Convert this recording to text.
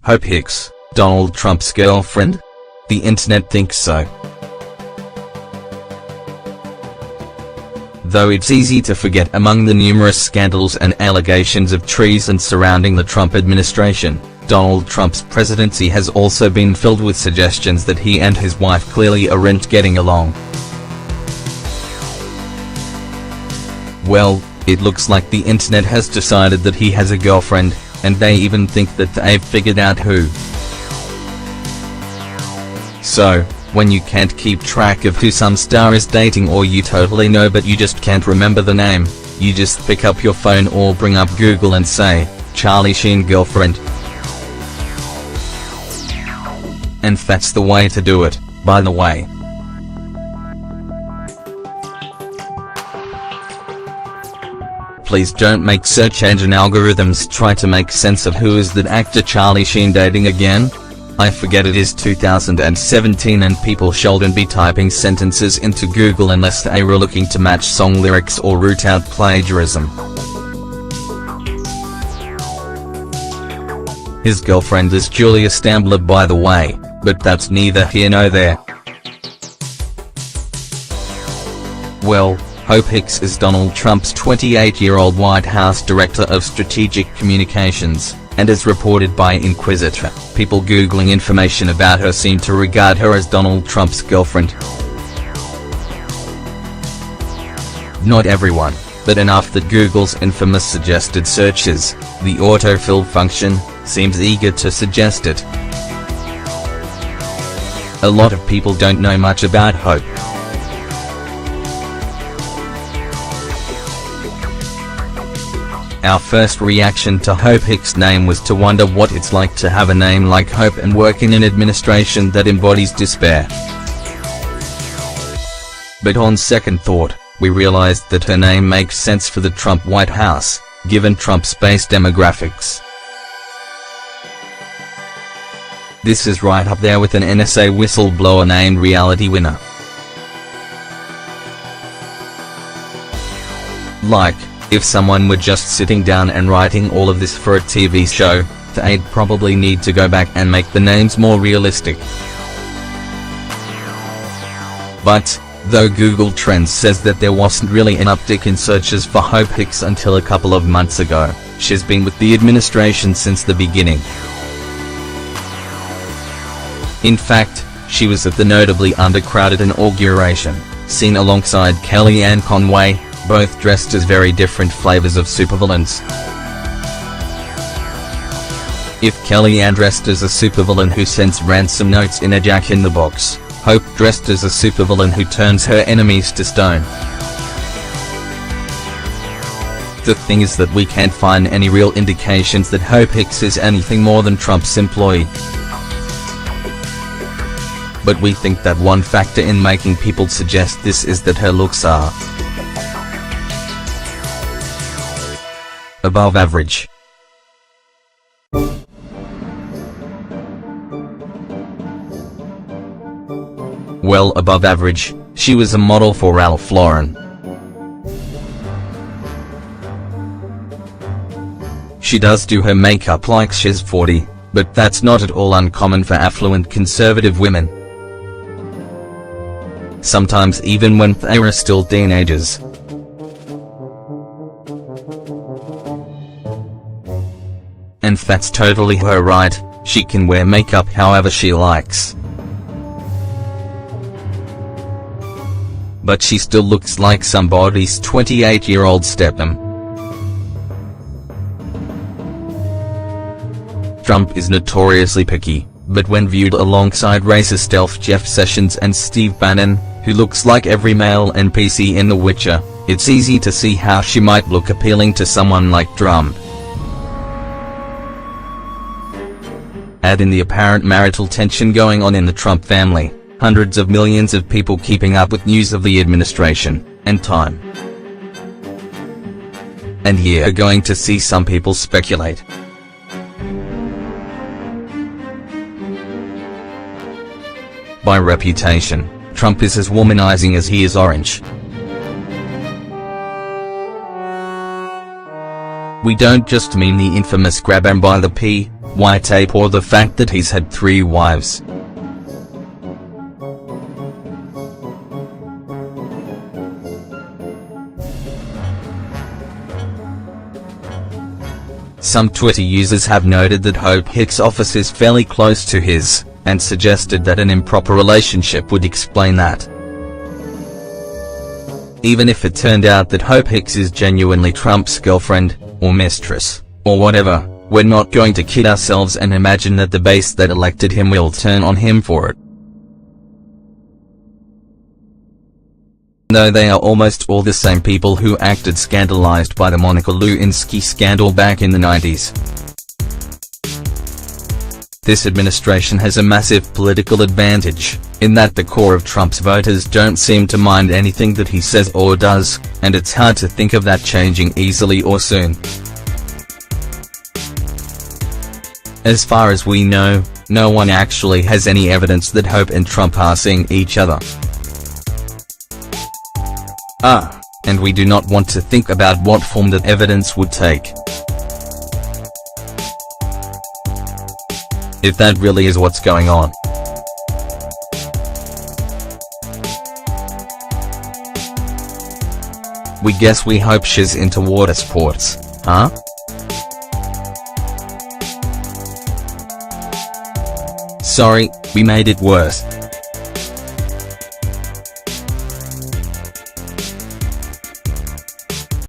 Hope Hicks, Donald Trump's girlfriend? The internet thinks so. Though it's easy to forget among the numerous scandals and allegations of treason surrounding the Trump administration, Donald Trump's presidency has also been filled with suggestions that he and his wife clearly aren't getting along. Well, it looks like the internet has decided that he has a girlfriend, and they even think that they've figured out who. So, when you can't keep track of who some star is dating, or you totally know but you just can't remember the name, you just pick up your phone or bring up Google and say, Charlie Sheen girlfriend. And that's the way to do it, by the way. Please don't make search engine algorithms try to make sense of who is that actor Charlie Sheen dating again. I forget it is 2017 and people shouldn't be typing sentences into Google unless they were looking to match song lyrics or root out plagiarism. His girlfriend is Julia Stambler, by the way, but that's neither here nor there. Well, Hope Hicks is Donald Trump's 28-year-old White House Director of Strategic Communications, and as reported by Inquisitor, people Googling information about her seem to regard her as Donald Trump's girlfriend. Not everyone, but enough that Google's infamous suggested searches, the autofill function, seems eager to suggest it. A lot of people don't know much about Hope. Our first reaction to Hope Hicks' name was to wonder what it's like to have a name like Hope and work in an administration that embodies despair. But on second thought, we realized that her name makes sense for the Trump White House, given Trump's base demographics. This is right up there with an NSA whistleblower named Reality Winner. Like, if someone were just sitting down and writing all of this for a TV show, they'd probably need to go back and make the names more realistic. But, though Google Trends says that there wasn't really an uptick in searches for Hope Hicks until a couple of months ago, she's been with the administration since the beginning. In fact, she was at the notably undercrowded inauguration, seen alongside Kellyanne Conway, both dressed as very different flavors of supervillains. If Kellyanne dressed as a supervillain who sends ransom notes in a Jack-in-the-Box, Hope dressed as a supervillain who turns her enemies to stone. The thing is that we can't find any real indications that Hope Hicks is anything more than Trump's employee. But we think that one factor in making people suggest this is that her looks are above average. Well, above average, she was a model for Ralph Lauren. She does do her makeup like she's 40, but that's not at all uncommon for affluent conservative women. Sometimes even when they are still teenagers. And that's totally her right, she can wear makeup however she likes. But she still looks like somebody's 28-year-old stepmom. Trump is notoriously picky, but when viewed alongside racist elf Jeff Sessions and Steve Bannon, who looks like every male NPC in The Witcher, it's easy to see how she might look appealing to someone like Trump. Add in the apparent marital tension going on in the Trump family, hundreds of millions of people keeping up with news of the administration, and time. And you're going to see some people speculate. By reputation, Trump is as womanizing as he is orange. We don't just mean the infamous grab him by the PY tape or the fact that he's had 3 wives. Some Twitter users have noted that Hope Hicks' office is fairly close to his, and suggested that an improper relationship would explain that. Even if it turned out that Hope Hicks is genuinely Trump's girlfriend, or mistress, or whatever, we're not going to kid ourselves and imagine that the base that elected him will turn on him for it. Though they are almost all the same people who acted scandalized by the Monica Lewinsky scandal back in the 90s. This administration has a massive political advantage, in that the core of Trump's voters don't seem to mind anything that he says or does, and it's hard to think of that changing easily or soon. As far as we know, no one actually has any evidence that Hope and Trump are seeing each other. And we do not want to think about what form that evidence would take. If that really is what's going on. We guess we hope she's into water sports, huh? Sorry, we made it worse.